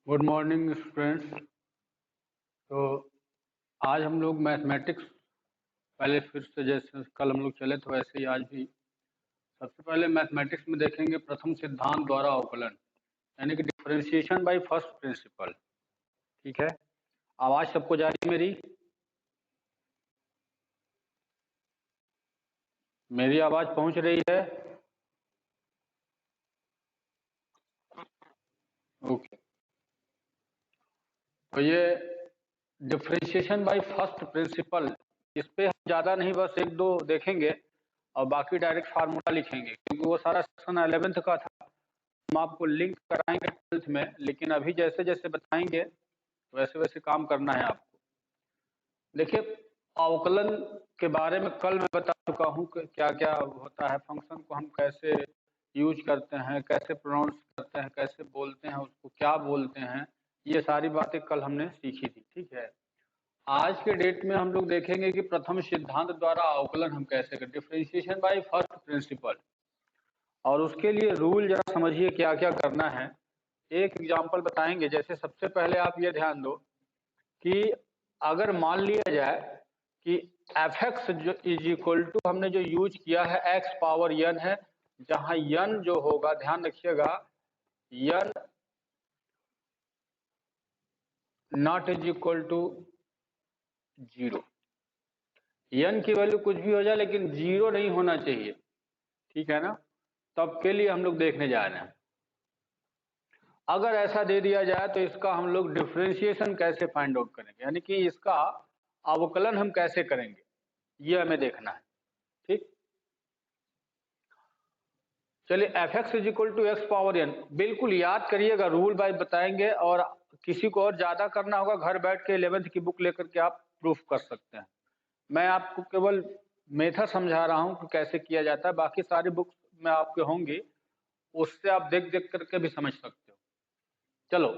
Good morning students. तो आज हम लोग मैथमेटिक्स पहले फिर से जैसे कल हम लोग चले थे वैसे ही आज भी सबसे पहले मैथमेटिक्स में देखेंगे प्रथम सिद्धांत द्वारा अवकलन, यानी कि डिफरेंशिएशन बाय फर्स्ट प्रिंसिपल। ठीक है, आवाज़ सबको जा रही है मेरी आवाज़ पहुंच रही है? ओके, तो ये डिफरेंशिएशन बाय फर्स्ट प्रिंसिपल, इस पे हम ज़्यादा नहीं बस एक दो देखेंगे और बाकी डायरेक्ट फार्मूला लिखेंगे, क्योंकि वो सारा सेक्शन 11th का था। हम आपको लिंक कराएंगे 12th में, लेकिन अभी जैसे जैसे बताएंगे वैसे वैसे काम करना है आपको। देखिए, अवकलन के बारे में कल मैं बता चुका हूँ कि क्या क्या होता है, फंक्शन को हम कैसे यूज करते हैं, कैसे प्रोनाउंस करते हैं, कैसे बोलते हैं, उसको क्या बोलते हैं, ये सारी बातें कल हमने सीखी थी। ठीक है, आज के डेट में हम लोग देखेंगे कि प्रथम सिद्धांत द्वारा अवकलन हम कैसे करें, डिफरेंशिएशन बाय फर्स्ट प्रिंसिपल। और उसके लिए रूल जरा समझिए क्या क्या करना है। एक एग्जांपल बताएंगे। जैसे सबसे पहले आप ये ध्यान दो कि अगर मान लिया जाए कि एफ एक्स जो इज इक्वल टू, हमने जो यूज किया है एक्स पावर यन है, जहां यन जो होगा, ध्यान रखिएगा, n not is equal to zero. N की वैल्यू कुछ भी हो जाए लेकिन जीरो नहीं होना चाहिए। ठीक है ना, तब के लिए हम लोग देखने जा रहे हैं। अगर ऐसा दे दिया जाए तो इसका हम लोग डिफरेंशिएशन कैसे फाइंड आउट करेंगे, यानी कि इसका अवकलन हम कैसे करेंगे, ये हमें देखना है। ठीक, चलिए, F X is equal to X power N, बिल्कुल याद करिएगा, रूल बाय बताएंगे। और किसी को और ज्यादा करना होगा, घर बैठ के 11th की बुक लेकर के आप प्रूफ कर सकते हैं। मैं आपको केवल मेथड समझा रहा हूं कि कैसे किया जाता है, बाकी सारी बुक में आपके होंगी, उससे आप देख देख करके भी समझ सकते हो। चलो,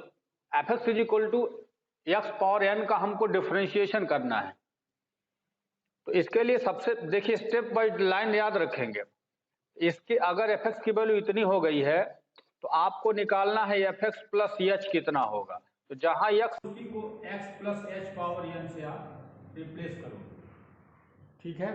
F X is equal to X power N का हमको डिफरेंशिएशन करना है। तो इसके लिए सबसे देखिए, स्टेप बाय लाइन याद रखेंगे। इसके अगर एफ एक्स की वैल्यू इतनी हो गई है तो आपको निकालना है एफ एक्स प्लस एच कितना होगा। तो जहां एक्स, उसी को X plus H power N से आप रिप्लेस करो। ठीक है,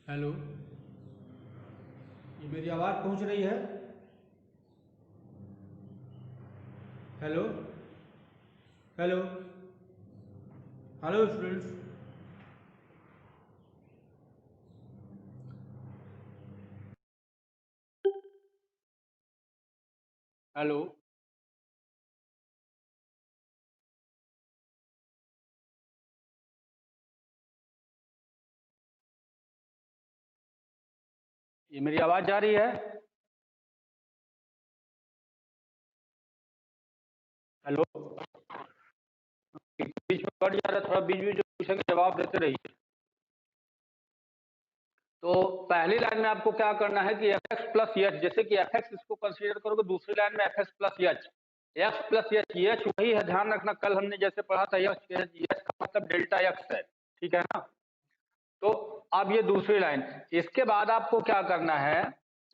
हेलो, ये मेरी आवाज़ पहुंच रही है? Hello hello hello students, hello. ये मेरी आवाज़ जा रही है? हेलो, बीच में कट जा रहा है, थोड़ा बीच में जो पूछेंगे जवाब देते रहिए। तो पहली लाइन में आपको क्या करना है कि एफ एक्स प्लस एच, जैसे कि एफ एक्स इसको कंसीडर करोगे, दूसरी लाइन में F X plus H, x plus H, H वही है, ध्यान रखना, कल हमने जैसे पढ़ा था, एच का मतलब डेल्टा एक्स है। ठीक है ना, तो अब ये दूसरी लाइन, इसके बाद आपको क्या करना है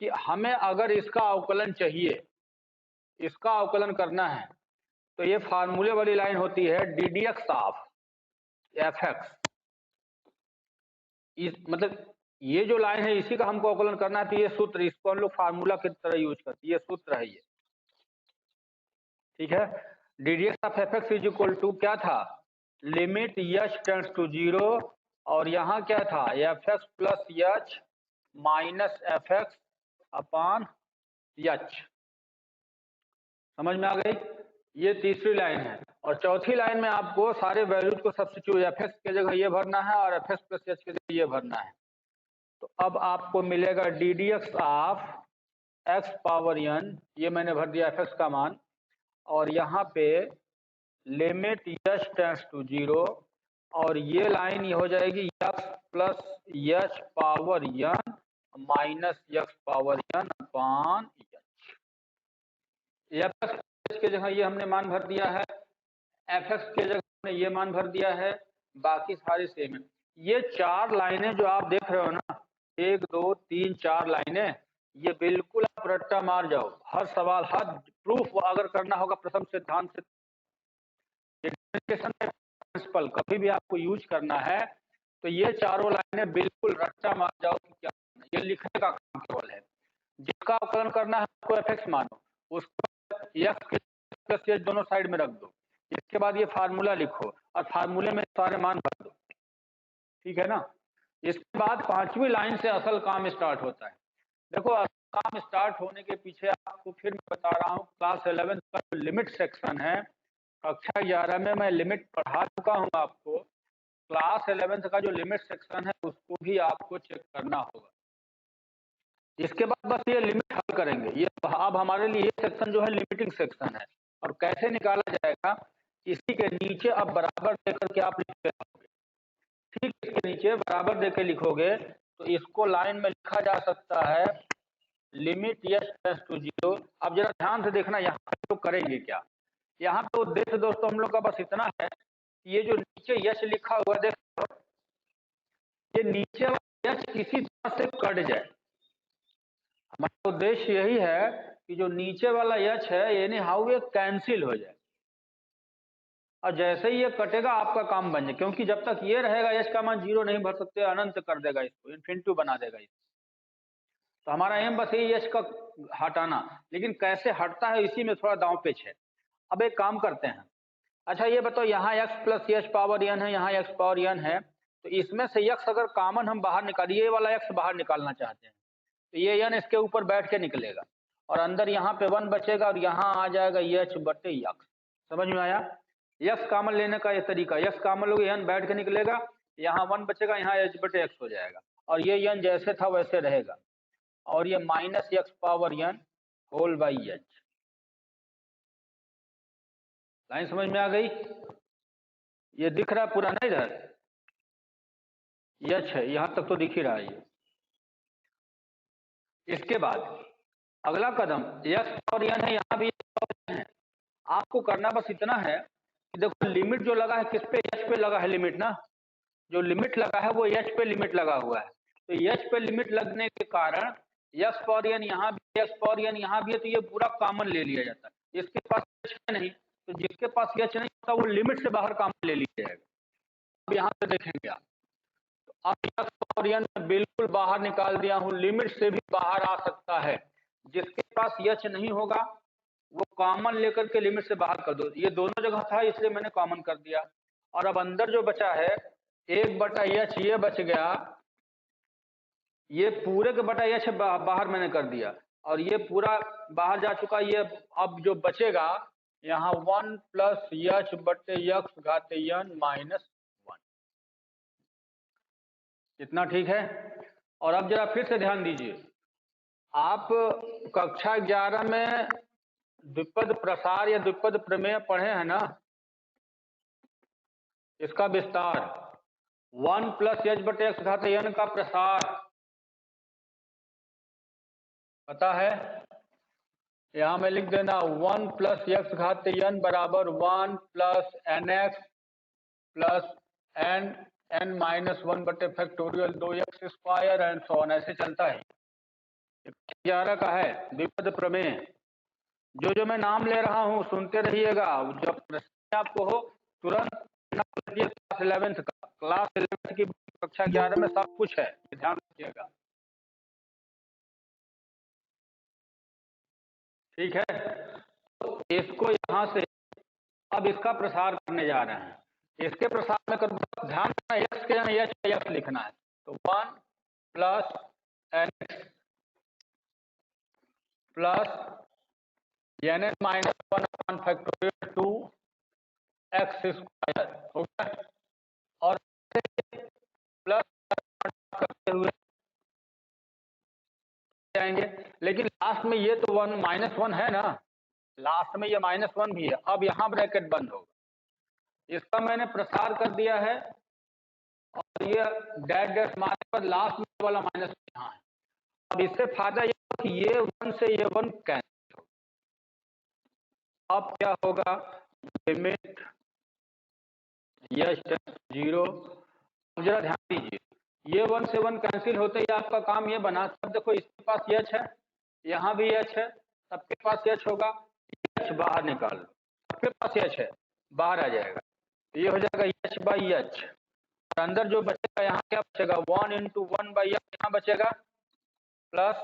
कि हमें अगर इसका अवकलन चाहिए, इसका अवकलन करना है, तो ये फार्मूले वाली लाइन होती है D D x of F x. इस मतलब ये जो लाइन है इसी का हमको अवकलन करना है, तो ये सूत्र, इसको हम लोग फार्मूला की तरह यूज करते हैं, ये सूत्र है ये। ठीक है, D D x of F X is equal to क्या था, limit H tends to zero, और यहाँ क्या था, F X plus H minus F X upon H. समझ में आ गई? ये तीसरी लाइन है। और चौथी लाइन में आपको सारे वैल्यूज को सब्स्टिट्यूट, एफ एक्स की जगह ये भरना है और एफ एक्स प्लस एच की जगह ये भरना है। तो अब आपको मिलेगा D D x of X power N, ये मैंने भर दिया एफ एक्स का मान, और यहाँ पे limit H tends to zero, और ये लाइन ये हो जाएगी x plus H power n minus x power n upon h. F x के जगह ये हमने मान भर दिया है, एफ एक्स के जगह हमने ये मान भर दिया है, बाकी सारे सेम है। ये चार लाइनें जो आप देख रहे हो ना, 1 2 3 4 लाइनें, ये बिल्कुल आप रट्टा मार जाओ। हर सवाल, हर प्रूफ अगर करना होगा प्रथम सिद्धांत से, प्रिंसिपल कभी भी आपको यूज करना है तो ये चारों लाइनें बिल्कुल रट्टा मार जाओ कि क्या करना है। ये लिखने का काम केवल है। जिसका अवकलन करना है उसको एफ एक्स मानो, उसको एक्स प्लस एच दोनों साइड में रख दो। इसके बाद ये फार्मूला लिखो और फार्मूले में सारे मान भर दो, ठीक है ना। इसके बाद पांचवी लाइन से असल काम स्टार्ट होता है। देखो असल काम स्टार्ट होने के पीछे आपको फिर मैं बता रहा हूँ, क्लास 11 का जो लिमिट सेक्शन है, कक्षा 11 में मैं लिमिट पढ़ा चुका हूँ आपको। क्लास 11 का जो लिमिट सेक्शन है उसको भी आपको चेक करना होगा। इसके बाद बस ये लिमिट हल करेंगे। ये अब हमारे लिए ये सेक्शन जो है लिमिटिंग सेक्शन है। और कैसे निकाला जाएगा, इसी के नीचे अब बराबर देकर के आप लिख रहोगे, ठीक, इसके नीचे बराबर देकर लिखोगे तो इसको लाइन में लिखा जा सकता है लिमिट एच टेंड्स टू 0। अब जरा ध्यान से देखना यहाँ पे तो करेंगे क्या। यहाँ पे उद्देश्य दोस्तों हम लोग का बस इतना है कि ये जो नीचे यश लिखा हुआ है देखो, ये नीचे वाला यश किसी तरह से कट जाए। हमारा उद्देश्य यही है कि जो नीचे वाला यश है यानी हाउ ये कैंसिल हो जाए, और जैसे ही ये कटेगा आपका काम बन जाए। क्योंकि जब तक ये रहेगा यश का मान 0 नहीं भर सकते, अनंत कर देगा इसको, इन्फिनिटी बना देगा इसको। तो हमारा एम बस यही यश का हटाना, लेकिन कैसे हटता है इसी में थोड़ा दांव पेच है। अब एक काम करते हैं, अच्छा ये बताओ, यहाँ x plus H power N है, यहाँ x पावर एन है, तो इसमें से x अगर कॉमन हम बाहर निकाल, ये वाला x बाहर निकालना चाहते हैं तो ये n इसके ऊपर बैठ के निकलेगा और अंदर यहाँ पे 1 बचेगा और यहाँ आ जाएगा h बटे x। समझ में आया। x कॉमन लेने का ये तरीका, x कॉमन लोगे n बैठ के निकलेगा, यहाँ 1 बचेगा, यहाँ h बटे x हो जाएगा और ये n जैसे था वैसे रहेगा और ये minus x power n whole by h। Line समझ में आ गई। ये दिख रहा है पूरा ना, इधर यच है, यहां तक तो दिख ही रहा है ये। इसके बाद अगला कदम यक्स और यन है, यहाँ भी है। आपको करना बस इतना है कि देखो लिमिट जो लगा है किस पे, एच पे लगा है लिमिट ना, जो लिमिट लगा है वो एच पे लिमिट लगा हुआ है। तो एच पे लिमिट लगने के कारण यक्स पावर एन यहाँ भी, यक्स पावर एन यहाँ भी है, तो ये पूरा कॉमन ले लिया जाता है। इसके पास एच है नहीं, तो जिसके पास एच नहीं होता वो लिमिट से बाहर कॉमन ले लिया जाएगा। अब यहाँ पे देखेंगे आप, अब यक्स पावर एन बिल्कुल बाहर निकाल दिया हूं, लिमिट से भी बाहर आ सकता है। जिसके पास यच नहीं होगा वो कॉमन लेकर के लिमिट से बाहर कर दो। ये दोनों जगह था इसलिए मैंने कॉमन कर दिया। और अब अंदर जो बचा है 1 बटा एच ये बच गया, ये पूरे के बटा एच बाहर मैंने कर दिया और ये पूरा बाहर जा चुका। ये अब जो बचेगा यहाँ 1 प्लस एच बटे एक्स घाते एन माइनस 1। इतना ठीक है। और अब जरा फिर से ध्यान दीजिए, आप कक्षा 11 में द्विपद प्रसार या द्विपद प्रमेय पढ़े हैं ना, इसका विस्तार 1 प्लस एच बटे एक्स घात एन का प्रसार पता है। यहां में लिख देना 1 प्लस एक्स घात एन बराबर 1 plus N X plus N N minus 1 बटे factorial 2x square and so on, ऐसे चलता है। 11 का है द्विपद प्रमेय। जो जो मैं नाम ले रहा हूं सुनते रहिएगा, जब प्रश्न आपको हो तुरंत क्लास 11 का, क्लास 11 की कक्षा 11 में सब कुछ है, ध्यान रखिएगा, ठीक है। तो इसको यहां से अब इसका प्रसार करने जा रहे हैं। इसके प्रसार में कर ध्यान रखना, एक्स के यहाँ एच लिखना है। तो 1 plus N plus N N minus 1 upon factorial 2 X square हो गया। और प्लस करते हुए जाएंगे, लेकिन लास्ट में ये तो 1 माइनस 1 है ना, लास्ट में ये -1 भी है। अब यहाँ ब्रैकेट बंद होगा, इसका मैंने प्रसार कर दिया है और ये डैश डैश मारने पर लास्ट में वाला माइनस यहाँ है। अब इससे फायदा ये कि ये 1 से ये 1 कैंसिल हो। अब क्या होगा, लिमिट यस 0। जरा ध्यान दीजिए, ये 1 से 1 कैंसिल होते ही आपका काम ये बना। सब देखो, इसके पास एच है, यहाँ भी एच है, सबके पास एच होगा, एच बाहर निकाल लो, सबके पास एच है, बाहर आ जाएगा, ये हो जाएगा एच बाई एच। और अंदर जो बचेगा यहाँ क्या बचेगा, 1 इंटू 1 बाई एच यहाँ बचेगा, प्लस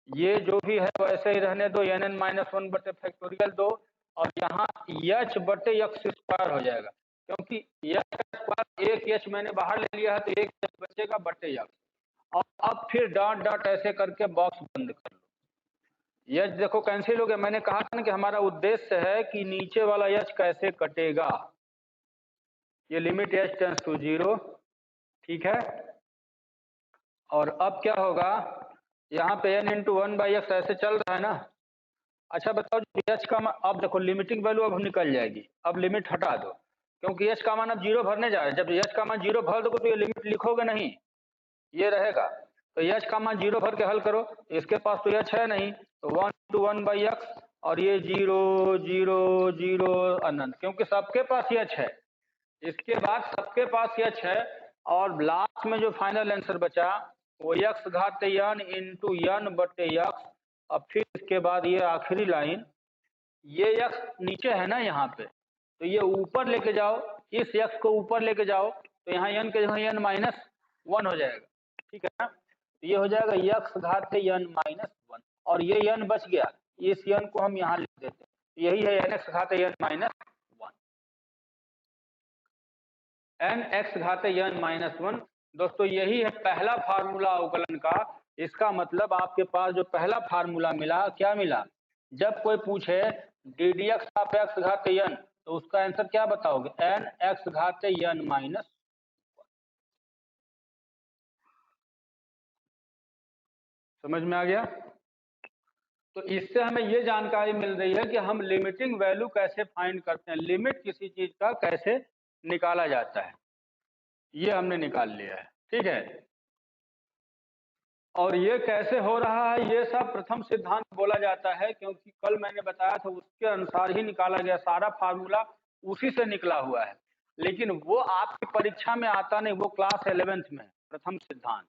ये जो भी है वैसे ही रहने दो, एन एन माइनस 1 बटे फैक्टोरियल 2, और यहाँ एच बटे एक्स स्क्वायर हो जाएगा, क्योंकि एच स्क्वायर एक एच मैंने बाहर ले लिया है तो एक एच बचेगा बटे एक्स। और अब फिर डॉट डॉट ऐसे करके बॉक्स बंद कर लो। एच देखो कैंसिल हो गया। मैंने कहा था ना कि हमारा उद्देश्य है कि नीचे वाला एच कैसे कटेगा। ये लिमिट एच टेंस टू 0, ठीक है। और अब क्या होगा, यहाँ पे n इंटू 1 बाई एक्स ऐसे चल रहा है ना। अच्छा बताओ, एच का मान, अब देखो लिमिटिंग वैल्यू अब निकल जाएगी, अब लिमिट हटा दो, क्योंकि एच का मान अब 0 भरने जा रहा है। जब एच का मान 0 भर दोगे तो ये लिमिट लिखोगे नहीं, ये रहेगा। तो एच का मान 0 भर के हल करो, इसके पास तो एच है नहीं, तो 1 इंटू 1 बाई एक्स, और ये 0 0 0 अनंत, क्योंकि सबके पास एच है। इसके बाद सबके पास एच है, और लास्ट में जो फाइनल आंसर बचा वो एक्स घात n इंटू एन बटे एक्स। अब फिर इसके बाद ये आखिरी लाइन, ये एक्स नीचे है ना यहाँ पे, तो ये ऊपर लेके जाओ, इस एक्स को ऊपर लेके जाओ, तो यहाँ n के जगह n माइनस 1 हो जाएगा, ठीक है ना। तो ये हो जाएगा एक्स घात n माइनस 1, और ये n बच गया, इस n को हम यहाँ लिख देते हैं, यही है n x घात n माइनस 1, n x घात n माइनस 1। दोस्तों यही है पहला फार्मूला अवकलन का। इसका मतलब आपके पास जो पहला फार्मूला मिला, क्या मिला, जब कोई पूछे D D x of x घात n, तो उसका आंसर क्या बताओगे, n x घात n माइनस। समझ में आ गया। तो इससे हमें ये जानकारी मिल रही है कि हम लिमिटिंग वैल्यू कैसे फाइंड करते हैं, लिमिट किसी चीज का कैसे निकाला जाता है, ये हमने निकाल लिया है, ठीक है। और ये कैसे हो रहा है, ये सब प्रथम सिद्धांत बोला जाता है, क्योंकि कल मैंने बताया था उसके अनुसार ही निकाला गया, सारा फार्मूला उसी से निकला हुआ है। लेकिन वो आपकी परीक्षा में आता नहीं, वो क्लास 11th में प्रथम सिद्धांत,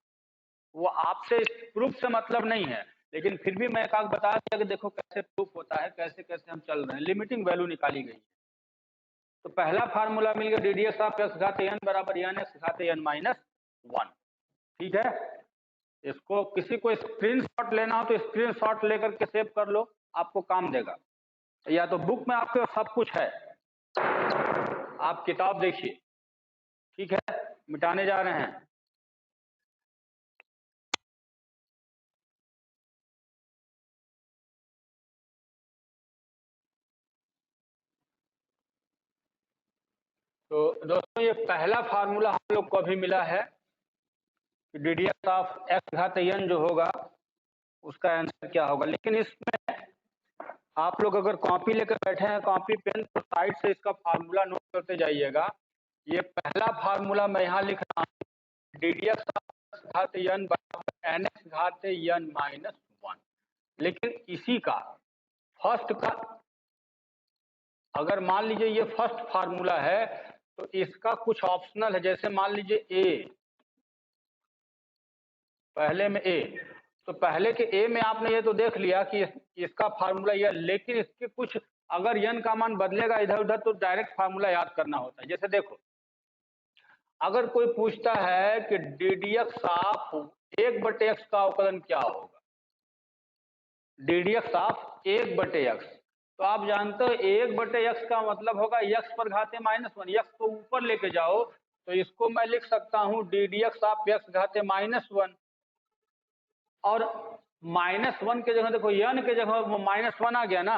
वो आपसे प्रूफ से मतलब नहीं है। लेकिन फिर भी मैं एक आध बता दिया कि देखो कैसे प्रूफ होता है, कैसे कैसे हम चल रहे हैं, लिमिटिंग वैल्यू निकाली गई है। तो पहला फार्मूला मिल गया, D D x of x घात n बराबर एन एक्स घात n माइनस 1, ठीक है। इसको किसी को स्क्रीनशॉट लेना हो तो स्क्रीनशॉट लेकर के सेव कर लो, आपको काम देगा। या तो बुक में आपके सब कुछ है, आप किताब देखिए, ठीक है। मिटाने जा रहे हैं। तो दोस्तों ये पहला फार्मूला हम लोग को अभी मिला है, D D x of x घात n जो होगा उसका आंसर क्या होगा। लेकिन इसमें आप लोग अगर कॉपी लेकर बैठे हैं, कॉपी पेन, तो साइड से इसका फार्मूला नोट करते जाइएगा। ये पहला फार्मूला मैं यहाँ लिख रहा हूँ, डी डी एक्स घात n बराबर एन एक्स घात n माइनस 1। लेकिन इसी का फर्स्ट का, अगर मान लीजिए ये फर्स्ट फार्मूला है, तो इसका कुछ ऑप्शनल है। जैसे मान लीजिए ए, पहले में ए, तो पहले के ए में आपने ये तो देख लिया कि इसका फार्मूला यह, लेकिन इसके कुछ अगर n का मान बदलेगा इधर उधर तो डायरेक्ट फार्मूला याद करना होता है। जैसे देखो, अगर कोई पूछता है कि D D x of 1/x का अवकलन क्या होगा, D D x of 1/x, तो आप जानते हो 1/x का मतलब होगा x पर घाते -1, x को ऊपर लेके जाओ, तो इसको मैं लिख सकता हूं D D x of x घाते -1। और -1 के जगह देखो, n के जगह वो -1 आ गया ना,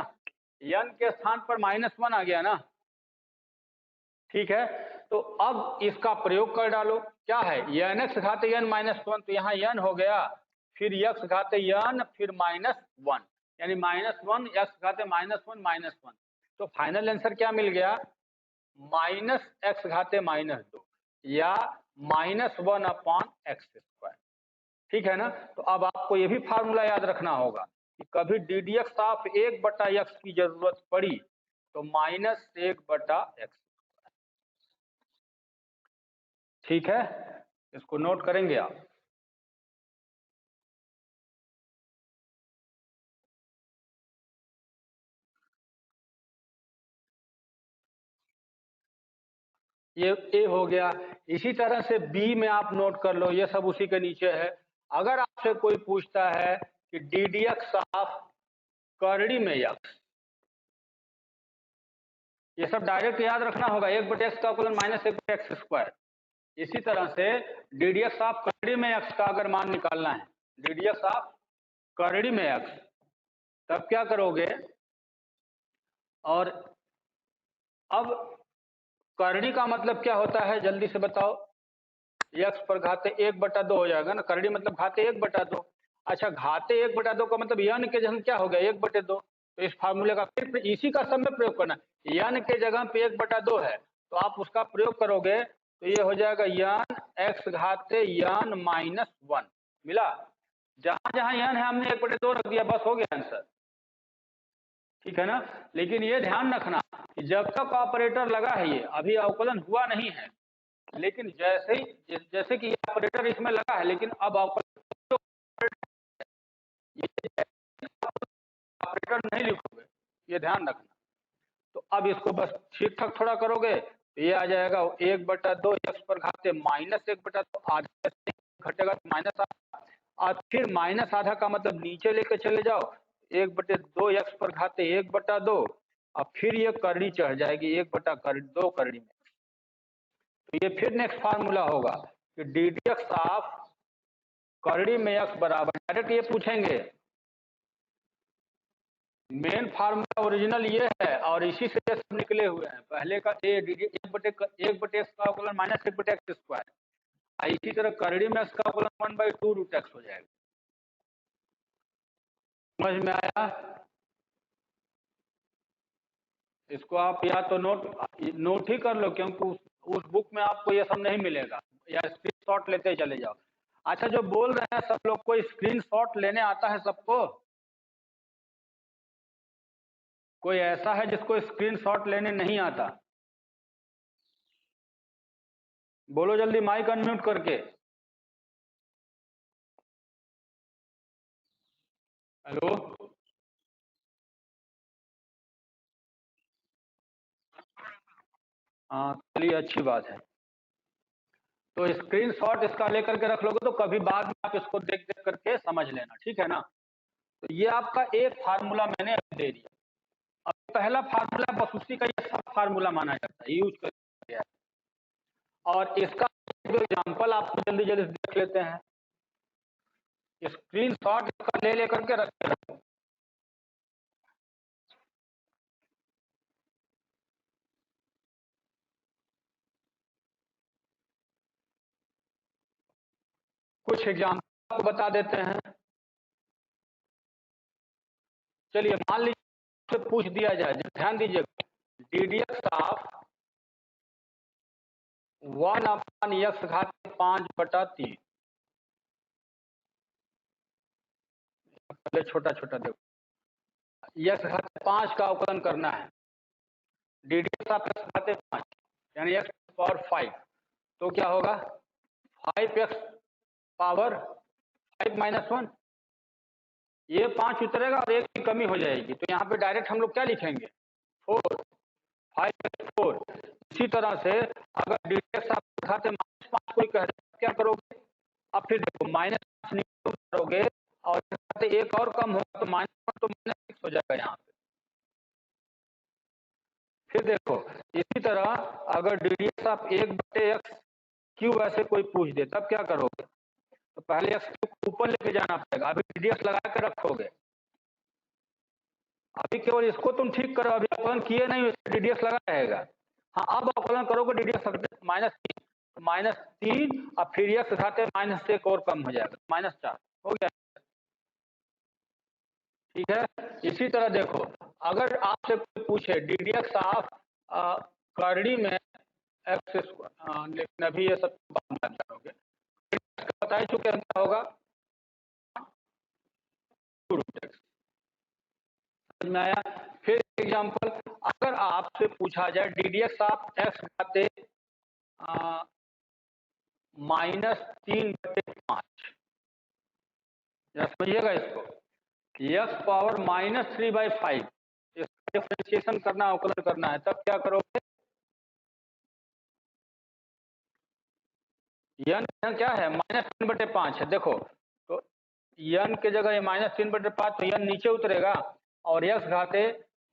n के स्थान पर -1 आ गया ना, ठीक है। तो अब इसका प्रयोग कर डालो, क्या है, एन एक्स घाते n माइनस 1, तो यहाँ n हो गया, फिर x घाते n, फिर -1, यानी -1 x घाते -1 -1। तो फाइनल आंसर क्या मिल गया, माइनस एक्स घाते -2 या -1/x²। ठीक है ना। तो अब आपको ये भी फार्मूला याद रखना होगा कि कभी D D x of 1/x की जरूरत पड़ी तो -1/x। ठीक है, इसको नोट करेंगे आप। ये ए हो गया। इसी तरह से बी में आप नोट कर लो, ये सब उसी के नीचे है। अगर आपसे कोई पूछता है कि डी डी एक्स ऑफ करड़ी में एक्स, ये सब डायरेक्ट याद रखना होगा, 1/x का अवकलन -1/x²। इसी तरह से डी डी एक्स ऑफ करड़ी में एक्स का अगर मान निकालना है, डी डी एक्स ऑफ करड़ी में एक्स, तब क्या करोगे। और अब करड़ी का मतलब क्या होता है, जल्दी से बताओ। एक्स पर घाते 1/2 हो जाएगा ना, करड़ी मतलब घाते 1/2। अच्छा, घाते 1/2 का मतलब यन के जगह क्या हो गया, 1/2। तो इस फार्मूले का फिर इसी का सब में प्रयोग करना। यन के जगह पे 1/2 है तो आप उसका प्रयोग करोगे तो ये हो जाएगा यन एक्स घाते यन -1 मिला। जहां जहां यन है हमने 1/2 रख दिया, बस हो गया आंसर। ठीक है ना। लेकिन ये ध्यान रखना कि जब तक ऑपरेटर लगा है, ये अभी अवकलन हुआ नहीं है, लेकिन जैसे कि ऑपरेटर इसमें लगा है, लेकिन अब ऑपरेटर नहीं लिखोगे, ये ध्यान रखना। तो अब इसको बस ठीक ठाक थोड़ा करोगे तो ये आ जाएगा 1/2 एक्स पर घाते -1/2, आधा घटेगा तो -आधा, और फिर -आधा का मतलब नीचे लेके चले जाओ, 1/2 एक्स पर घाते 1/2, और फिर ये करड़ी चढ़ जाएगी 1/2 करड़ी में। तो ये फिर नेक्स्ट फार्मूला होगा कि डी डी एक्स ऑफ करड़ी में एक्स बराबर, डायरेक्ट ये पूछेंगे। मेन फार्मूला ओरिजिनल ये है और इसी से सब निकले हुए हैं। पहले का ए डी डी 1/x का अवकलन -1/x², इसी तरह करड़ी में इसका अवकलन 1/2√x हो जाएगा। समझ में आया। इसको आप या तो नोट ही कर लो, क्योंकि उस बुक में आपको ये सब नहीं मिलेगा, या स्क्रीनशॉट लेते चले जाओ। अच्छा, जो बोल रहे हैं सब लोग को स्क्रीनशॉट लेने आता है सबको? कोई ऐसा है जिसको स्क्रीनशॉट लेने नहीं आता? बोलो जल्दी, माइक अनम्यूट करके। हेलो। हाँ, चलिए अच्छी बात है। तो स्क्रीनशॉट इसका लेकर के रख लोगे तो कभी बाद में आप इसको देख देख करके समझ लेना, ठीक है ना। तो ये आपका एक फार्मूला मैंने अभी दे दिया। अब पहला फार्मूला बस उसी का ये सब फार्मूला माना जाता है, यूज कर गया है। और इसका जो एग्जाम्पल आपको जल्दी जल्दी देख लेते हैं। स्क्रीनशॉट इसका ले लेकर के रख रखो। कुछ एग्जाम्पल आपको बता देते हैं। चलिए मान लीजिए पूछ दिया जाए, ध्यान दीजिएगा, D D x of 1/x घात 5/3। पहले छोटा छोटा देखो, x घात 5 का अवकलन करना है, D D x of x घाते 5 यानी x पावर 5। तो क्या होगा, 5x पावर 5 - 1, ये 5 उतरेगा और 1 की कमी हो जाएगी, तो यहाँ पे डायरेक्ट हम लोग क्या लिखेंगे, 4, 5x4। इसी तरह से अगर डी डी एक्स आप खाते -5 कोई कह रहे क्या करोगे, अब फिर देखो -5 करोगे और एक और कम होगा तो -1 तो -6 हो जाएगा यहाँ पे। फिर देखो इसी तरह अगर डी डी एक्स आप 1/x³ ऐसे कोई पूछ दे तब क्या करोगे, तो पहले एक्स को ऊपर लेके जाना पड़ेगा, अभी डी डी एक्स लगा के रखोगे। अभी केवल इसको तुम ठीक करो, अभी अवकलन किए नहीं, डी डी एक्स लगा रहेगा। हाँ, अब अवकलन करोगे डी डी एक्स -3, -3 और फिर एक्स घाते -1 और कम हो जाएगा, -4 हो गया। ठीक है। इसी तरह देखो अगर आपसे पूछे डी डी एक्स ऑफ करड़ी में एक्स स्क्वायर, लेकिन अभी ये सब बाद में जानोगे, बता ही चुके हम क्या होगा, समझ में आया। फिर एग्जांपल, अगर आपसे पूछा जाए डीडीएक्स ऑफ एक्स घाते -3/5, समझिएगा इसको, एक्स पावर -3/5, इसका डिफरेंशिएशन करना, अवकलन करना है, तब क्या करोगे, यन क्या है -3/5 है, देखो तो यन के जगह ये -3/5, तो यन नीचे उतरेगा और एक्स घाते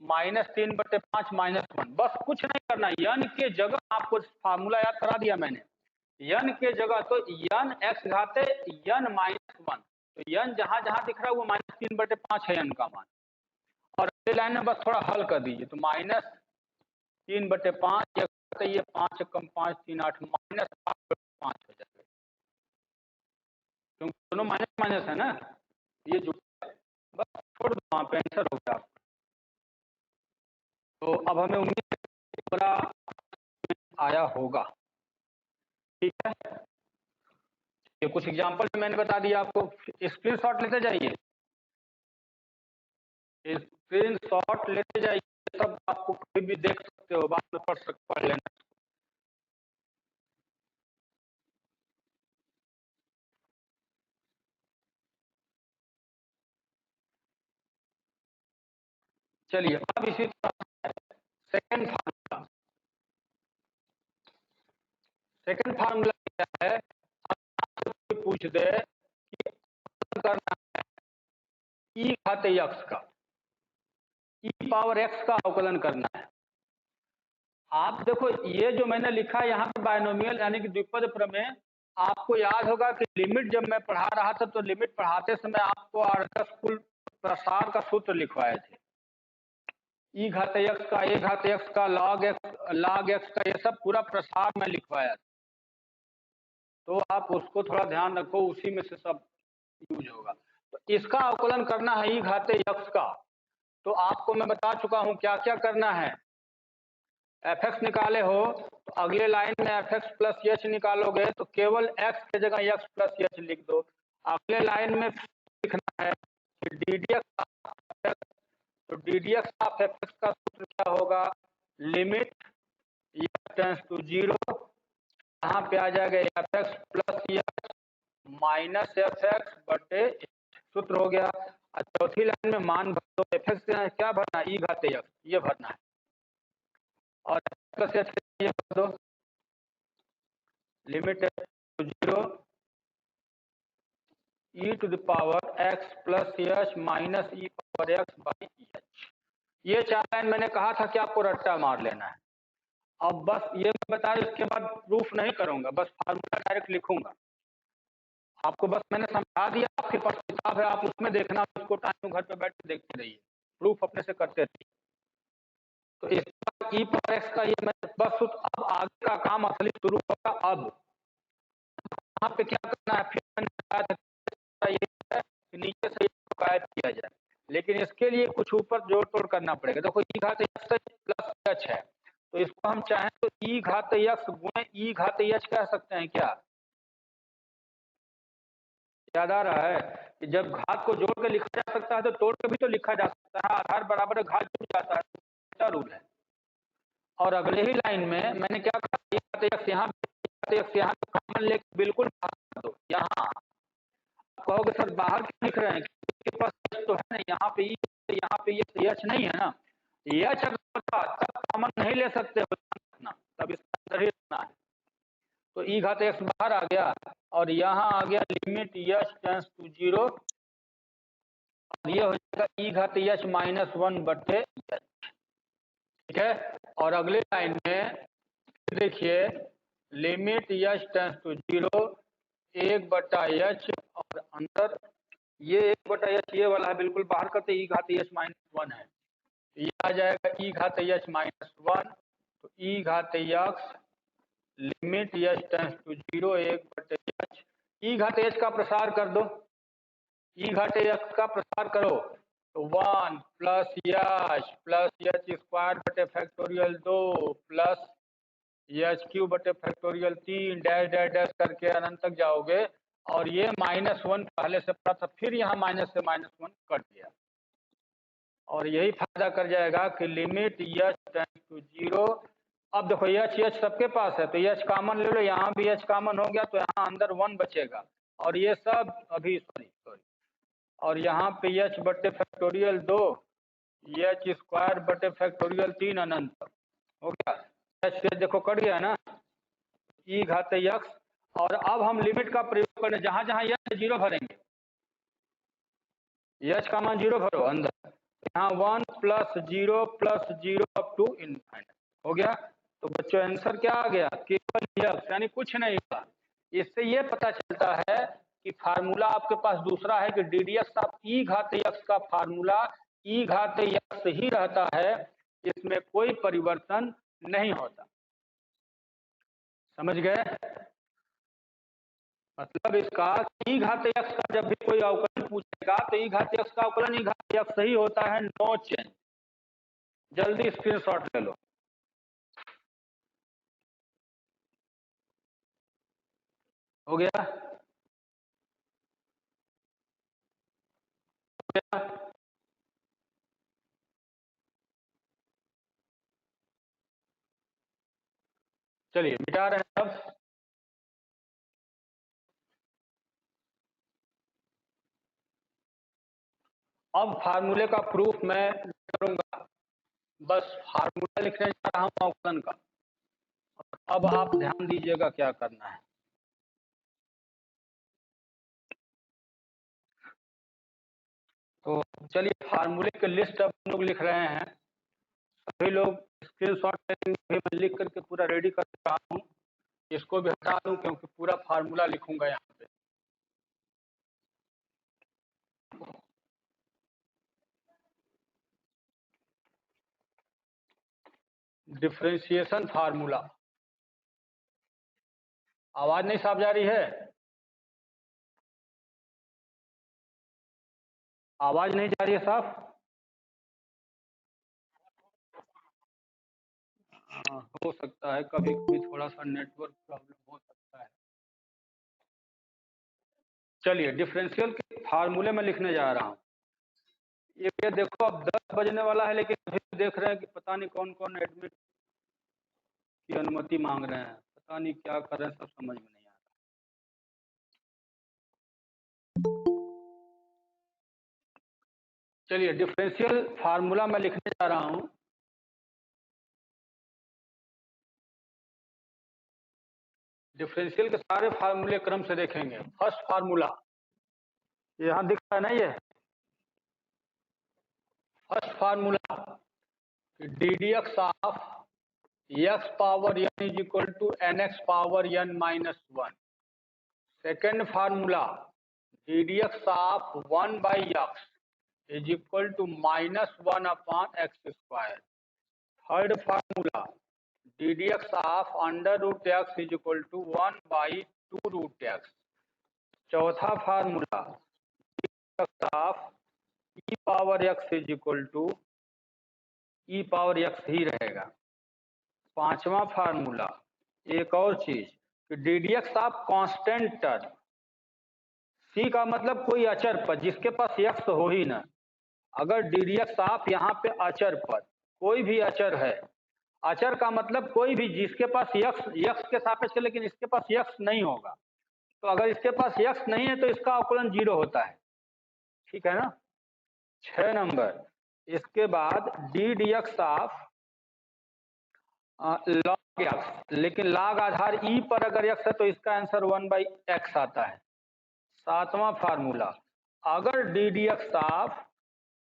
-3/5 -1, बस कुछ नहीं करना, यन के जगह आपको फार्मूला याद करा दिया मैंने, यन के जगह तो यन एक्स घाते यन -1, तो यन जहां जहां दिख रहा है वो -3/5 है यन का मान, और अगले लाइन में बस थोड़ा हल कर दीजिए, तो -3/5, ये 5 कम 5 3 8 -8/5 हो जाएगा, क्योंकि दोनों माइनस माइनस है ना, ये जो बस छोड़ दो वहां पे, आंसर हो गया। तो अब हमें उम्मीद है बड़ा आया होगा, ठीक है। ये कुछ एग्जांपल मैंने बता दिया आपको, स्क्रीनशॉट लेते जाइए, स्क्रीनशॉट लेते जाइए, सब आपको कभी भी देख सकते हो, बाद में पढ़ लेना। चलिए अब इसी तरह सेकंड फार्मूला, सेकंड फार्मूला क्या है, आपसे पूछ दे कि करना ई घाते एक्स का, ई पावर एक्स का अवकलन करना है। आप देखो ये जो मैंने लिखा है यहाँ पे बायनोमियल यानी कि द्विपद प्रमेय, आपको याद होगा कि लिमिट जब मैं पढ़ा रहा था तो लिमिट पढ़ाते समय आपको आर्कस कुल प्रसार का सूत्र लिखवाए थे, ई घाते एक्स का, ए घाते एक्स का, लॉग एक्स का, ये सब पूरा प्रसार में लिखवाया था, तो आप उसको थोड़ा ध्यान रखो, उसी में से सब यूज होगा। तो इसका अवकलन करना है ई घाते एक्स का, तो आपको मैं बता चुका हूं क्या क्या करना है, एफ एक्स निकाले हो तो अगले लाइन में एफ एक्स प्लस एच निकालोगे तो केवल एक्स की जगह एक्स प्लस एच लिख दो, अगले लाइन में लिखना है डी डी एक्स, तो D D x of F x का सूत्र क्या होगा, लिमिट एक्स टेंड्स टू 0, यहाँ पे आ जाएगा F X plus H minus F x बटे, सूत्र हो गया। चौथी लाइन में मान भर दो, एफ एक्स क्या भरना है, ई घाते एक्स, ये भरना है, और प्लस एच ये भर दो, limit to 0 E to the power X plus H minus E power X by H, ये चार लाइन मैंने कहा था कि आपको रट्टा मार लेना है। अब बस ये मैं बता, इसके बाद प्रूफ नहीं करूंगा, बस फार्मूला डायरेक्ट लिखूंगा, आपको बस मैंने समझा दिया, आपके पास किताब है आप उसमें देखना, उसको टाइम घर पे बैठ के देखते रहिए, प्रूफ अपने से करते रहिए। तो इस ई पावर एक्स का ये मैं बस, अब आगे का काम असली शुरू होगा। अब यहाँ पे क्या करना है, फिर मैंने बताया था ये है कि नीचे से गायब किया जाए, लेकिन इसके लिए कुछ ऊपर जोड़ तोड़ करना पड़ेगा। देखो ई घात एक्स प्लस एच है, तो इसको हम चाहें तो ई घात एक्स गुणे ई घात एच कह सकते हैं क्या, याद आ रहा है कि जब घात को जोड़ के लिखा जा सकता है तो तोड़ के भी तो लिखा जा सकता है, आधार बराबर घात जुड़ जाता है, क्या रूल है। और अगले ही लाइन में मैंने क्या कहा, यहाँ कॉमन लेके बिल्कुल दो, यहाँ कहोगे सर बाहर क्यों लिख रहे हैं, इसके पास तो है नहीं, यहाँ पे यहाँ पे ये एच नहीं है ना, एच अगर होता तब कॉमन नहीं ले सकते हो, तब इसका अंदर ही रखना है, तो ई घात एक्स बाहर आ गया और यहाँ आ गया लिमिट एच टेंड्स टू 0, और ये हो जाएगा ई घात एच माइनस 1 बटे एच, ठीक है। और अगले लाइन में देखिए लिमिट एच टेंड्स टू 0 1 बटा एच, और अंदर ये 1 बटा एच ये वाला है, बिल्कुल बाहर करते ई घात एच माइनस 1 है, ये आ जाएगा ई घात एच माइनस 1, तो ई घात X limit H tends to 0 1 बटे एच, ई घात एच का प्रसार कर दो, ई घाटे एक्स का प्रसार करो तो 1 प्लस एच स्क्वायर बटे फैक्टोरियल 2 प्लस ये एच क्यू बटे फैक्टोरियल 3 डैश डैश डैश करके अनंत तक जाओगे, और ये -1 पहले से पड़ा था, फिर यहाँ माइनस से -1 कट गया, और यही फायदा कर जाएगा कि लिमिट एच टेंड्स टू 0। अब देखो एच सबके पास है, तो एच कॉमन ले लो, यहाँ भी एच कॉमन हो गया, तो यहाँ अंदर 1 बचेगा, और ये सब अभी सॉरी और यहाँ पे एच बटे फैक्टोरियल 2 एच स्क्वायर बटे फैक्टोरियल 3 अनंत हो गया। एच से देखो कट गया ना, ई घात एक्स। और अब हम लिमिट का प्रयोग करने, जहां जहां एच 0 भरेंगे, एच का मान 0 भरो अंदर, यहाँ 1 + 0 + 0 अप टू इनफाइनाइट हो गया। तो बच्चों आंसर क्या आ गया, केवल एक्स, यानी कुछ नहीं हुआ। इससे ये पता चलता है कि फार्मूला आपके पास दूसरा है कि डी डी एक्स ऑफ ई घात एक्स का फार्मूला ई घात एक्स ही रहता है, इसमें कोई परिवर्तन नहीं होता। समझ गए? मतलब इसका ई घात एक्स का जब भी कोई अवकलन पूछेगा तो ई घात एक्स का अवकलन ई घात एक्स ही होता है, नो चेंज। जल्दी स्क्रीनशॉट ले लो। हो गया? हो गया? चलिए मिटा रहे हैं अब। अब फार्मूले का प्रूफ मैं करूंगा, बस फार्मूला लिखने जा रहा हूं अवकलन का। अब आप ध्यान दीजिएगा क्या करना है। तो चलिए फार्मूले के लिस्ट अब हम लोग लिख रहे हैं, सभी लोग स्क्रीनशॉट लेंगे, मैं लिख करके पूरा रेडी कर रहा हूँ। इसको भी हटा दूं क्योंकि पूरा फार्मूला लिखूंगा यहाँ पे। Differentiation formula. आवाज नहीं साफ जा रही है? आवाज नहीं जा रही है साफ? हो सकता है कभी कभी थोड़ा सा नेटवर्क प्रॉब्लम हो सकता है। चलिए डिफरेंशियल के फार्मूले में लिखने जा रहा हूँ। ये देखो अब 10 बजने वाला है, लेकिन अभी देख रहे हैं कि पता नहीं कौन कौन एडमिट की अनुमति मांग रहे हैं, पता नहीं क्या कर रहे हैं, सब समझ में नहीं आ रहा। चलिए डिफरेंशियल फार्मूला मैं लिखने जा रहा हूँ। डिफरेंशियल के सारे फार्मूले क्रम से देखेंगे। फर्स्ट फार्मूला यहाँ दिख रहा है ना, ये first formula D D x of X power n is equal to N X power n -1। Second formula D D x of 1/x is equal to -1 upon X square. Third formula D D x of √x is equal to 1/2√x। चौथा formula of E power x is equal to E power x ही रहेगा। पांचवा formula एक और चीज कि D D x of constant term, सी का मतलब कोई अचर पद जिसके पास x हो ही ना। अगर डी डी एक्स ऑफ यहाँ पे अचर पद, कोई भी अचर है, अचर का मतलब कोई भी जिसके पास x के सापेक्ष, लेकिन इसके पास x नहीं होगा, तो अगर इसके पास x नहीं है तो इसका अवकलन 0 होता है। ठीक है ना? 6 नंबर, इसके बाद D D x of log x, लेकिन लॉग आधार ई पर अगर x है तो इसका आंसर 1/x आता है। सातवां फार्मूला अगर D D x of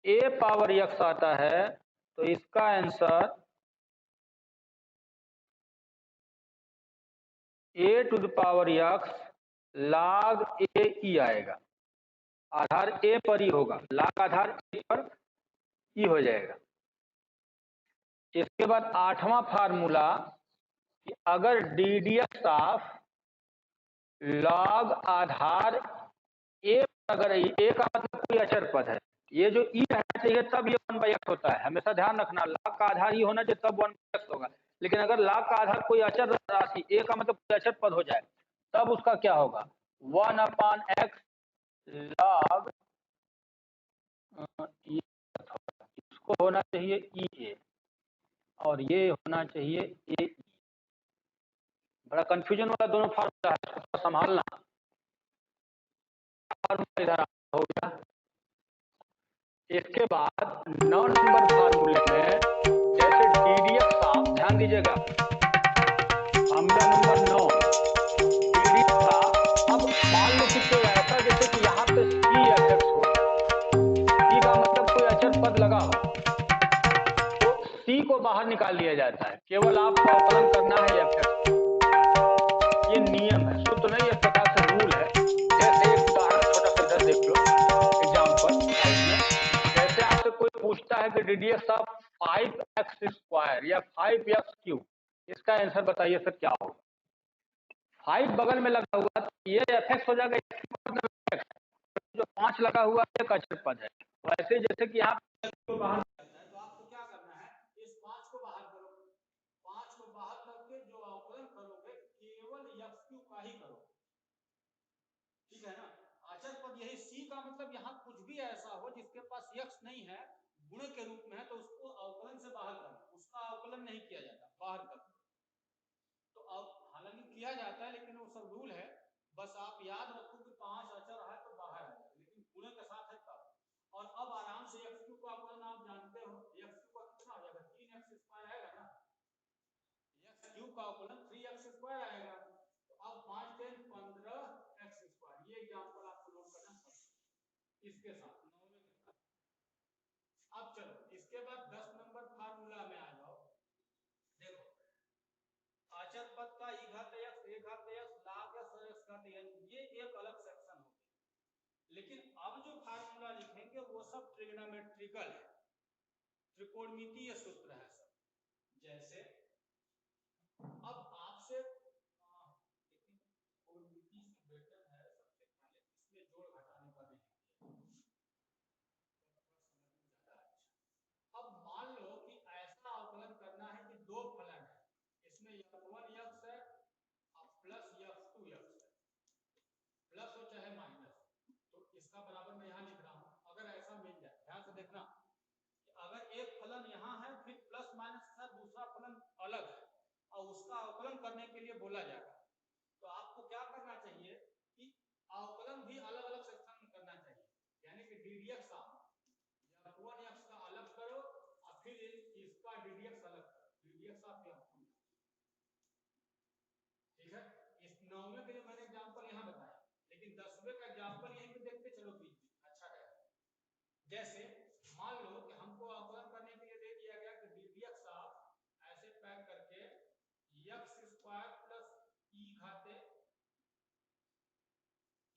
A power x आता है तो इसका answer A to the power x log A E आएगा। आधार ए पर ही होगा, log आधार ए पर ई हो जाएगा। इसके बाद आठवां फार्मूला कि अगर D D x of log आधार ए, अगर ए का मतलब कोई अचर पद है, ये जो ई रहना चाहिए तब ये 1/x होता है, हमेशा ध्यान रखना, लॉग का आधार ई होना चाहिए तब 1/x होगा। लेकिन अगर log का आधार कोई अचर राशि a का मतलब कोई अचर पद हो जाए तब उसका क्या होगा 1/x log इसको होना चाहिए EA और ये होना चाहिए AE। बड़ा कंफ्यूजन वाला दोनों फार्मूला है, इसको संभालना। फार्मूला इधर हो गया। इसके बाद 9 नंबर फार्मूले में जैसे DDX साफ, ध्यान दीजिएगा, फार्मूला नंबर 9 DDX साफ। अब मान लो कि कोई ऐसा जैसे कि यहाँ पे CFX हो गया, C का मतलब कोई अचर पद लगा हो तो C को बाहर निकाल लिया जाता है, केवल आपको अवकलन करना है FX। ये नियम है, सूत्र नहीं, एक प्रकार से रूल है। जैसे एक उदाहरण छोटा सा इधर देख लो, एग्जाम्पल साइड में। जैसे आपसे कोई पूछता है कि DDX ऑफ 5x² या 5x³, इसका आंसर बताइए सर क्या होगा। 5 बगल में लगा हुआ तो ये FX हो जाएगा, जो 5 लगा हुआ है एक अचर पद है। वैसे जैसे कि आप बाहर तो आपको क्या करना है, इस 5 को बाहर करो, 5 को बाहर करके जो अवकलन करोगे केवल x³ का ही करो, ठीक है ना। अचर पद यही C का मतलब यहाँ कुछ भी ऐसा हो जिसके पास x नहीं है, गुण के रूप में है, तो उसको अवकलन से बाहर करना, उसका अवकलन नहीं किया जाता, बाहर कर। तो अब हालांकि किया जाता है लेकिन वो सब रूल है, बस आप याद रखो कि 5 अचर है तो बाहर है, लेकिन गुण के साथ है तब। और अब आराम से x³ का अवकलन आप जानते हो, x³ का कितना हो जाएगा 3x² आएगा ना, x³ का अवकलन 3x² आएगा। तो अब 5 10 15x², ये एग्जांपल आपको नोट करना है इसके साथ। अब चलो इसके बाद 10 नंबर फार्मूला में आ जाओ। देखो अचर पद का e घात x, a घात x, log x और x घात n, ये एक अलग सेक्शन हो गया। लेकिन अब जो फार्मूला लिखेंगे वो सब ट्रिग्नोमेट्रिकल है, त्रिकोणमितीय सूत्र है सब। जैसे अब आपसे त्रिकोणमिति से बेटर है, सबसे पहले इसमें जोड़ घटाने का नहीं ज्यादा अच्छा। अब मान लो कि ऐसा अवकलन करना है कि दो फलन है, इसमें f1x है और प्लस f2x है, प्लस हो चाहे माइनस, तो इसका बराबर मैं यहाँ लिख रहा हूँ। अगर ऐसा मिल जाए, ध्यान से देखना, अगर एक फलन यहाँ है फिर प्लस माइनस के साथ दूसरा फलन अलग है और उसका अवकलन करने के लिए बोला जाएगा, तो आपको क्या करना चाहिए कि अवकलन भी अलग अलग सेक्शन में करना चाहिए। यानी कि DDX f1x का अलग करो और फिर इसका DDX अलग करो, DDX ऑफ f2। ठीक है, इस 9वें के लिए मैंने एग्जांपल यहाँ बताया, लेकिन 10वें का एग्जांपल यहीं पे देखते चलो बीच में, अच्छा है। जैसे मान लो कि हमको अवकलन करने के लिए दे दिया गया कि DDX ऑफ ऐसे पैक करके x² plus e घाते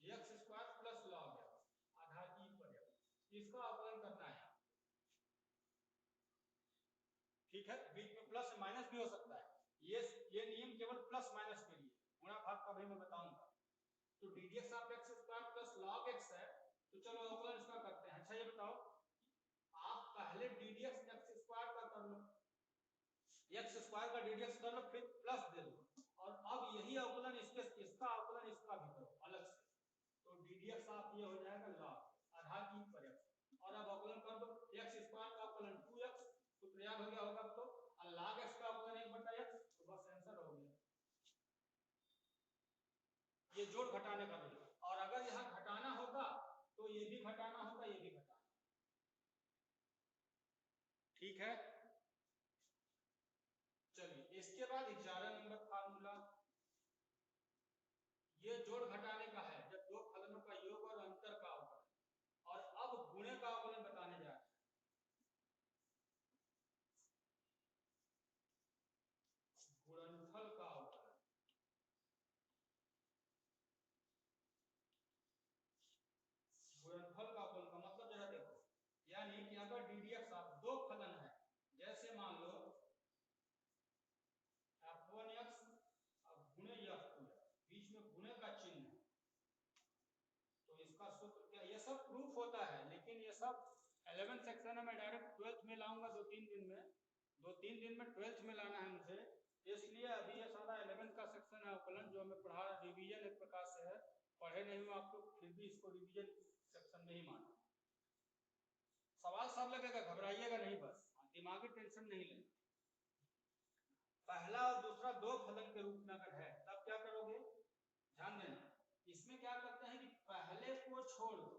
x² plus log x आधार e पर x, इसका अवकलन करना है। ठीक है, बीच में प्लस माइनस भी हो सकता है, ये नियम केवल प्लस माइनस के लिए, गुणा भाग का भी मैं बताऊंगा। तो DDX of x² plus log x है, तो चलो अवकलन इसका करते हैं। अच्छा ये बताओ, आप पहले DDX x² का कर लो, x² का DDX कर लो, फिर प्लस दे दो, और अब यही अवकलन इसका अवकलन इसका भी करो अलग से, तो DDX ऑफ ये हो जाएगा log आधार e पर x, और अब अवकलन कर दो, x² का अवकलन 2x, सूत्र याद हो गया होगा अब तो, और log x का अवकलन 1/x, तो बस आंसर हो गया। ये जोड़ घटाने का रूल, और अगर यहाँ घटाना होता तो ये भी घटाना होता, ये भी घटाना। ठीक है, चलिए इसके बाद 11 नंबर फार्मूला, ये जोड़ घटाने का है, जब दो फलनों का योग और अंतर का अवकलन, और अब गुणे का अवकलन बताने जा रहे हैं। गुणनफल का अवकलन, गुणनफल का अवकलन का मतलब जरा देखो, यानी कि अगर DDX आप दो फलन है, जैसे मान लो f1x और गुणे f2x, बीच में गुणे का चिन्ह है, तो इसका सूत्र क्या, ये सब प्रूफ होता है लेकिन ये सब 11th सेक्शन में, मैं डायरेक्ट 12th में लाऊंगा 2-3 दिन में, 2-3 दिन में 12th में लाना है मुझे, इसलिए अभी ये सारा 11th का सेक्शन है अवकलन जो हमें पढ़ा, रिवीजन एक प्रकार से है, पढ़े नहीं हो आप लोग फिर भी इसको रिवीजन सेक्शन में ही मानो। सवाल सब लगेगा, घबराइएगा नहीं, बस दिमागी टेंशन नहीं लेना। पहला और दूसरा दो फलन के रूप में अगर है तब क्या करोगे, ध्यान देना। इसमें क्या करते हैं कि पहले को छोड़ दो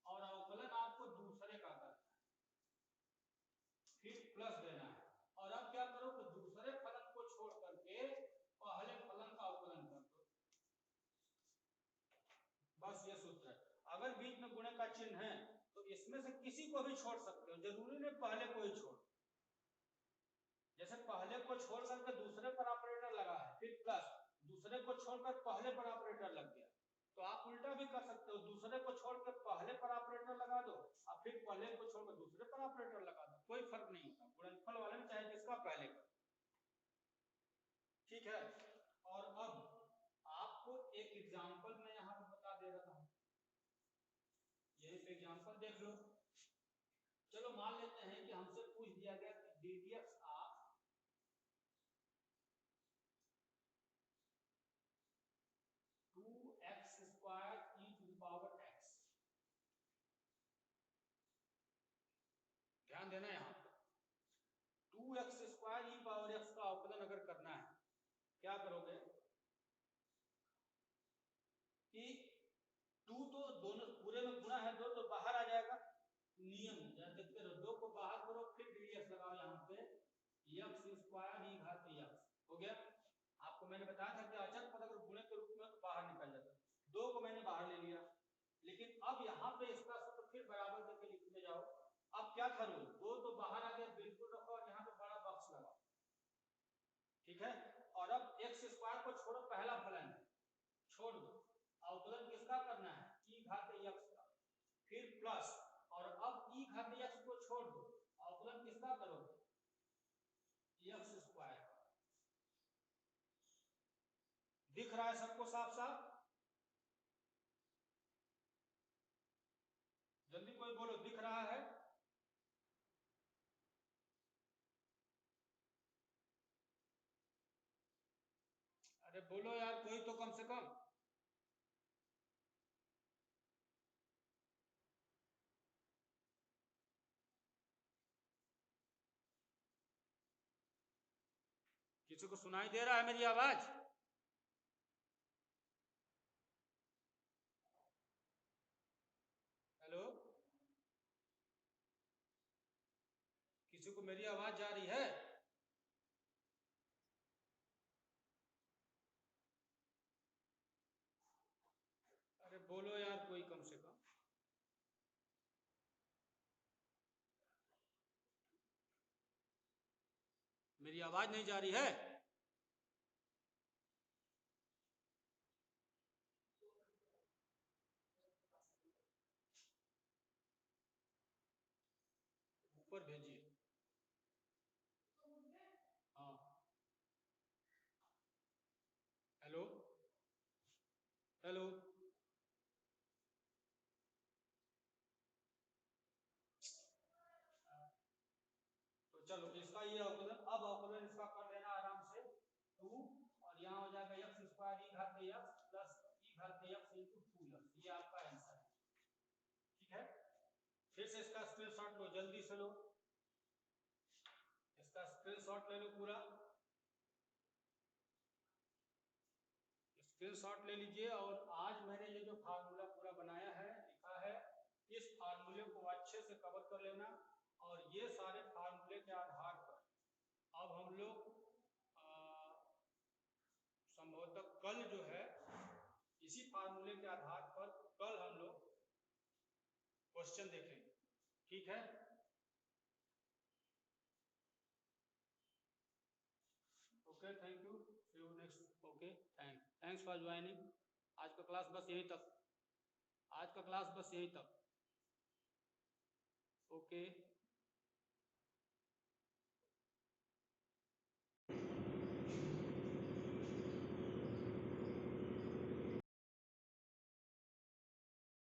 और अवकलन आपको दूसरे का करना है, फिर प्लस देना है। और अब क्या करो कि दूसरे फलन को छोड़ करके पहले फलन का अवकलन कर दो, बस ये सूत्र है। अगर बीच में गुणे का चिन्ह है तो इसमें से किसी को भी छोड़ सकते हो, जरूरी नहीं पहले को ही छोड़। जैसे पहले को छोड़ करके दूसरे पर ऑपरेटर लगा है, फिर प्लस, दूसरे को छोड़कर पहले पर ऑपरेटर लग गया, तो आप उल्टा भी कर सकते हो, दूसरे को छोड़कर पहले पर ऑपरेटर लगा दो और फिर पहले को छोड़कर दूसरे पर ऑपरेटर लगा दो, कोई फर्क नहीं होता, गुणनफल वाले में चाहे जिसका पहले कर। ठीक है। और अब आपको एक एग्जांपल मैं यहाँ पर बता दे रहा हूँ, यही पे एग्जांपल देख लो। चलो मान लेते हैं कि हमसे पूछ दिया गया कि ddx of 2x square e to the power x, ध्यान देना यहाँ पे 2x square e power x का अवकलन अगर करना है क्या करोगे कि 2 तो दोनों पूरे में गुणा है, 2 तो बाहर आ जाएगा, नियम देखते रहो, 2 को बाहर करो फिर ddx लगाओ, यहाँ पे x स्क्वायर e घात x हो गया। आपको मैंने बताया था कि अचर पद अगर गुणे के रूप में तो बाहर निकल जाता है, 2 को मैंने बाहर ले लिया, लेकिन अब यहाँ पे इसका सूत्र फिर बराबर करके लिखने जाओ। अब क्या करो, 2 तो बाहर आ गया, बिल्कुल रखो और यहाँ पे बड़ा बॉक्स लगाओ, ठीक है। और अब x स्क्वायर को छोड़ो, पहला फलन छोड़ दो, अवकलन किसका करना है, e घात x का, फिर प्लस, और अब e घात x को छोड़ दो, अवकलन किसका करोगे, x स्क्वायर का। दिख रहा है सबको साफ साफ, जल्दी कोई बोलो, दिख रहा है? अरे बोलो यार कोई तो कम से कम। किसी को सुनाई दे रहा है मेरी आवाज? हेलो, किसी को मेरी आवाज जा रही है? अरे बोलो यार कोई कम से कम। मेरी आवाज नहीं जा रही है? ऊपर भेजिए। हाँ, हेलो हेलो, तो चलो इसका ये अवकलन, अब अवकलन इसका कर लेना आराम से, 2 और यहाँ हो जाएगा x स्क्वायर e घात x प्लस e घात x इनटू 2x, ये आपका आंसर है। ठीक है, फिर से इसका स्क्रीनशॉट लो, जल्दी से लो, इसका स्क्रीनशॉट ले लो, पूरा स्क्रीनशॉट ले लीजिए। और आज मैंने ये जो फार्मूला पूरा बनाया है, लिखा है, इस फार्मूले को अच्छे से कवर कर लेना। और ये सारे फार्मूले के आधार पर अब हम लोग संभवतः कल जो है इसी फार्मूले के आधार पर कल हम लोग क्वेश्चन देखेंगे। ठीक है, okay, thank you, see you next. Okay, thanks for joining. आज का क्लास बस यहीं तक, आज का क्लास बस यहीं तक। ओके।